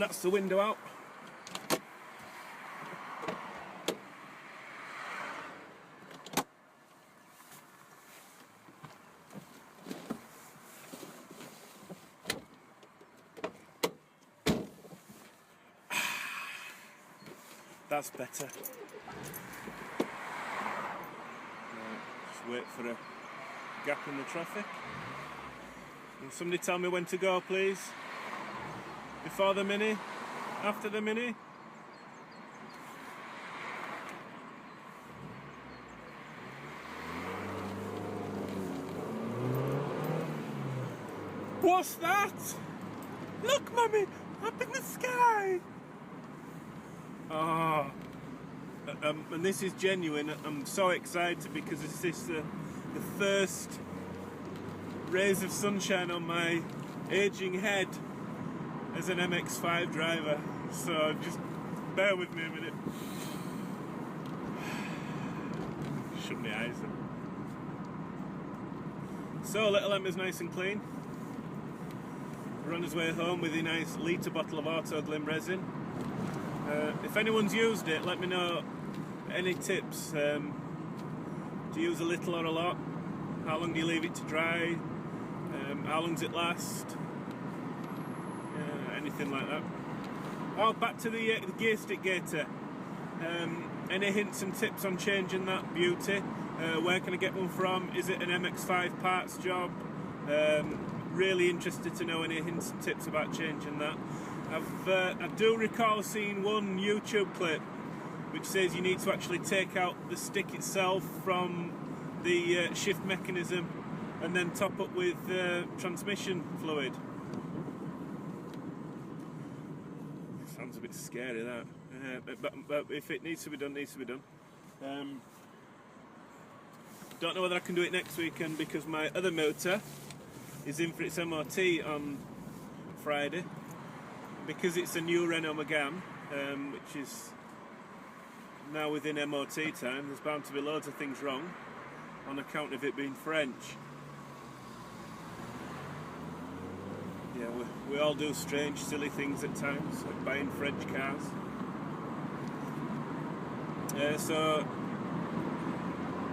That's the window out. That's better. Just wait for a gap in the traffic. And somebody tell me when to go, please. Before the Mini? After the Mini? What's that? Look, Mummy! Up in the sky! Oh, and this is genuine. I'm so excited because this is the first rays of sunshine on my aging head as an MX-5 driver. So just bear with me a minute. Shut my eyes up. So little Emma's nice and clean. We're on his way home with a nice litre bottle of Autoglym resin. If anyone's used it, let me know any tips. Do you use a little or a lot? How long do you leave it to dry? How long does it last? Anything like that. Oh, back to the gear stick gator. Any hints and tips on changing that beauty? Where can I get one from? Is it an MX-5 parts job? Really interested to know any hints and tips about changing that. I do recall seeing one YouTube clip which says you need to actually take out the stick itself from the shift mechanism and then top up with transmission fluid. Sounds a bit scary, that. But if it needs to be done, needs to be done. Don't know whether I can do it next weekend because my other motor is in for its MOT on Friday. Because it's a new Renault Megane, which is now within MOT time, there's bound to be loads of things wrong on account of it being French. Yeah, we all do strange, silly things at times, like buying French cars. So,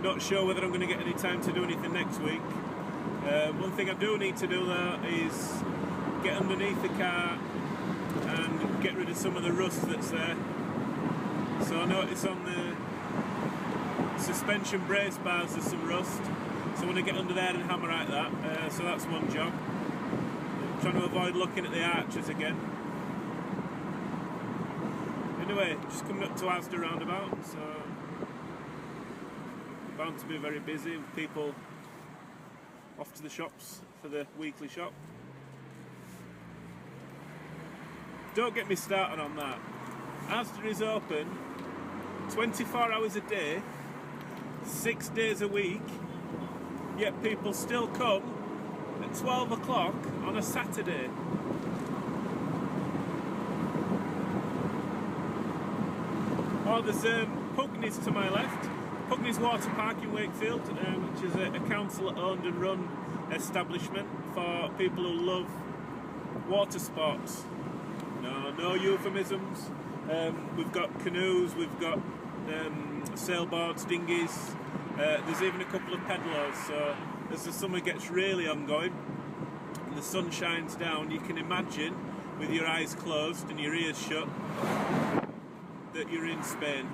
not sure whether I'm going to get any time to do anything next week. One thing I do need to do though is get underneath the car and get rid of some of the rust that's there. So I notice on the suspension brace bars there's some rust, so I want to get under there and hammer at that. So that's one job. I'm trying to avoid looking at the arches again. Anyway, just coming up to Asda roundabout, so bound to be very busy with people off to the shops for the weekly shop. Don't get me started on that. Asda is open 24 hours a day, 6 days a week, yet people still come at 12 o'clock on a Saturday. Oh, there's Pugneys to my left. Pugneys Water Park in Wakefield, which is a council-owned and run establishment for people who love water sports. No euphemisms. We've got canoes, we've got sailboards, dinghies. There's even a couple of pedalers. So as the summer gets really ongoing and the sun shines down, you can imagine with your eyes closed and your ears shut that you're in Spain.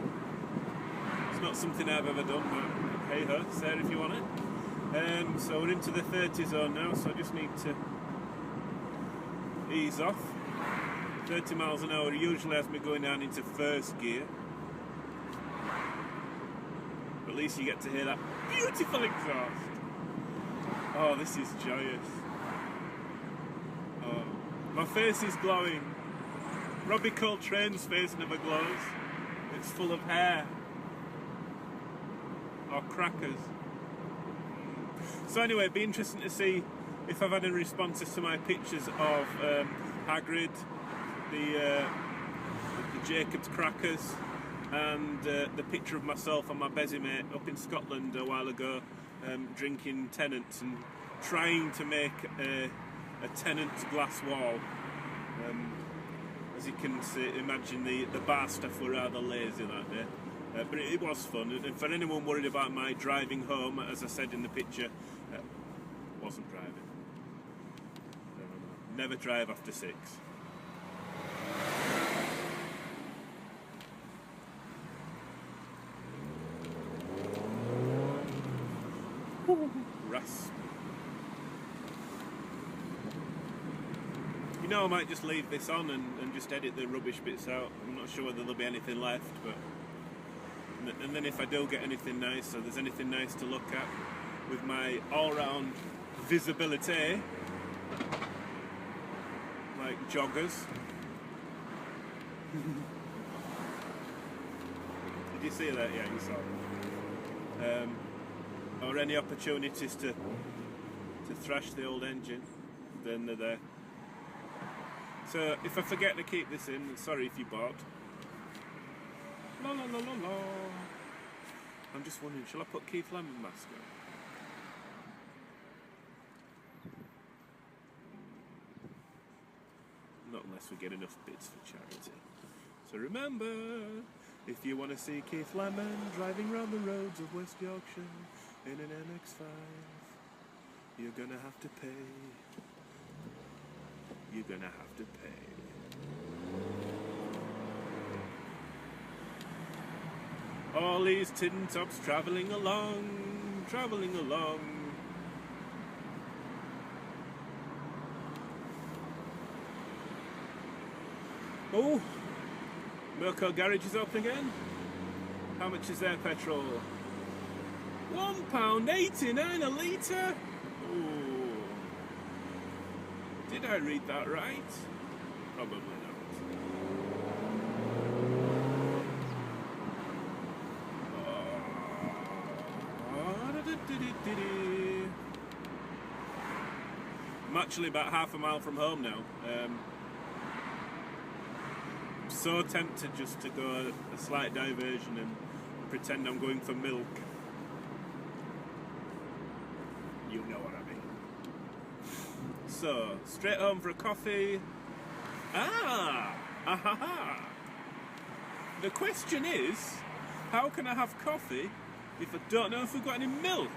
It's not something I've ever done, but hey ho, it's there if you want it. So we're into the 30 zone now, so I just need to ease off. 30 miles an hour usually has me going down into first gear. But at least you get to hear that beautiful exhaust. Oh, this is joyous. Oh, my face is glowing. Robbie Coltrane's face never glows. It's full of hair. Or crackers. So anyway, it'd be interesting to see if I've had any responses to my pictures of Hagrid, the Jacob's crackers, and the picture of myself on my Besimate up in Scotland a while ago, drinking Tennent's and trying to make a Tennent's glass wall. As you can imagine, the bar staff were rather lazy that day. But it was fun, and for anyone worried about my driving home, as I said in the picture, wasn't driving. No. Never drive after 6. Rasp. You know, I might just leave this on and just edit the rubbish bits out. I'm not sure whether there'll be anything left, but... And then if I do get anything nice, or there's anything nice to look at with my all-round visibility, like joggers. Did you see that? Yeah, you saw it. Or any opportunities to thrash the old engine, then they're there. So if I forget to keep this in, sorry if you bought. La la la la la. I'm just wondering, shall I put Keith Lemon mask on? Not unless we get enough bits for charity. So remember, if you want to see Keith Lemon driving round the roads of West Yorkshire in an MX-5, you're gonna have to pay. You're gonna have to pay. All these tin tops travelling along. Oh, Mirco Garage is open again. How much is their petrol? £1.89 a litre. Oh, did I read that right? Probably not. I'm actually about half a mile from home now. I'm so tempted just to go a slight diversion and pretend I'm going for milk. You know what I mean. So, straight home for a coffee. Ahaha. The question is, how can I have coffee if I don't know if we've got any milk?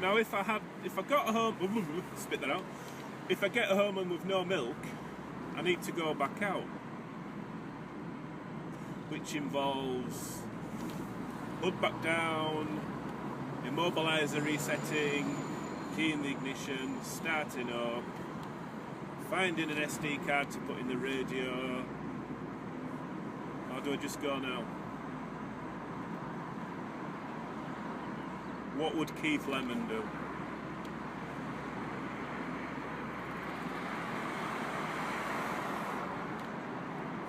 Now if I got home, spit that out. If I get home and with no milk, I need to go back out, which involves hood back down, immobiliser resetting, keying the ignition, starting up, finding an SD card to put in the radio. Or do I just go now? What would Keith Lemon do?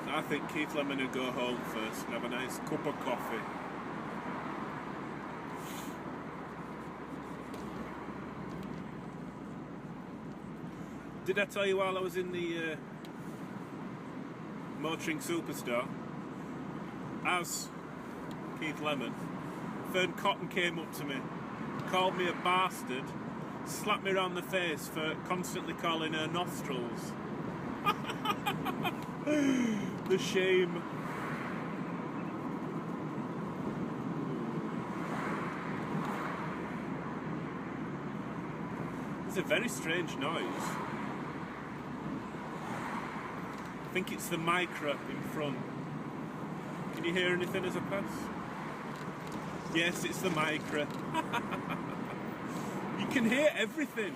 I think Keith Lemon would go home first and have a nice cup of coffee. Did I tell you while I was in the Motoring Superstore, as Keith Lemon, Fern Cotton came up to me, called me a bastard, slapped me around the face for constantly calling her nostrils. The shame. It's a very strange noise. I think it's the Micra in front. Can you hear anything as I pass? Yes, it's the Micra. You can hear everything.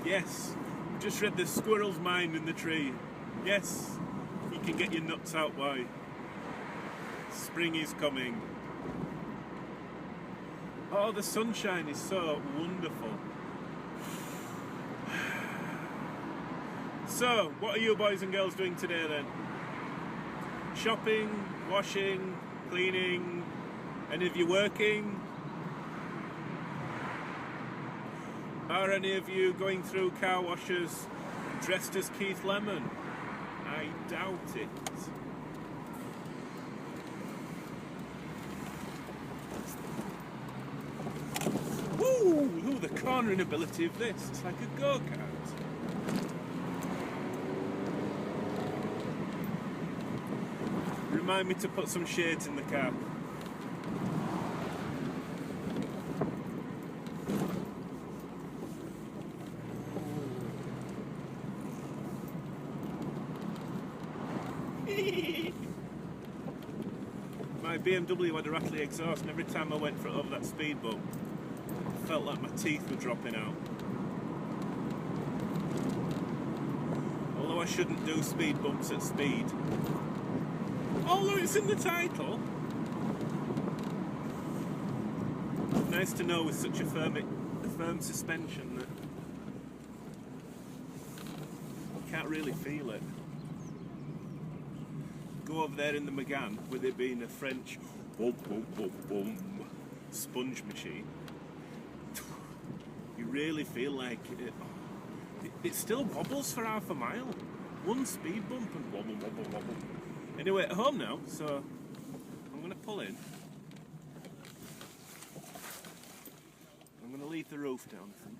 Yes, just read the squirrel's mind in the tree. Yes, you can get your nuts out, boy. Spring is coming. Oh, the sunshine is so wonderful. So, what are you boys and girls doing today then? Shopping, washing, cleaning, any of you working? Are any of you going through car washes dressed as Keith Lemon? I doubt it. Woo! cornering ability of this. It's like a go-kart. Remind me to put some shades in the car. My BMW had a rattly exhaust, and every time I went over that speed bump, I felt like my teeth were dropping out. Although I shouldn't do speed bumps at speed. Although it's in the title. Nice to know with such a firm suspension that you can't really feel it. Go over there in the Megane with it being a French boom, boom, boom, boom sponge machine. You really feel like it still wobbles for half a mile. One speed bump and wobble, wobble, wobble. Anyway, at home now, so I'm going to pull in. I'm going to leave the roof down, I think.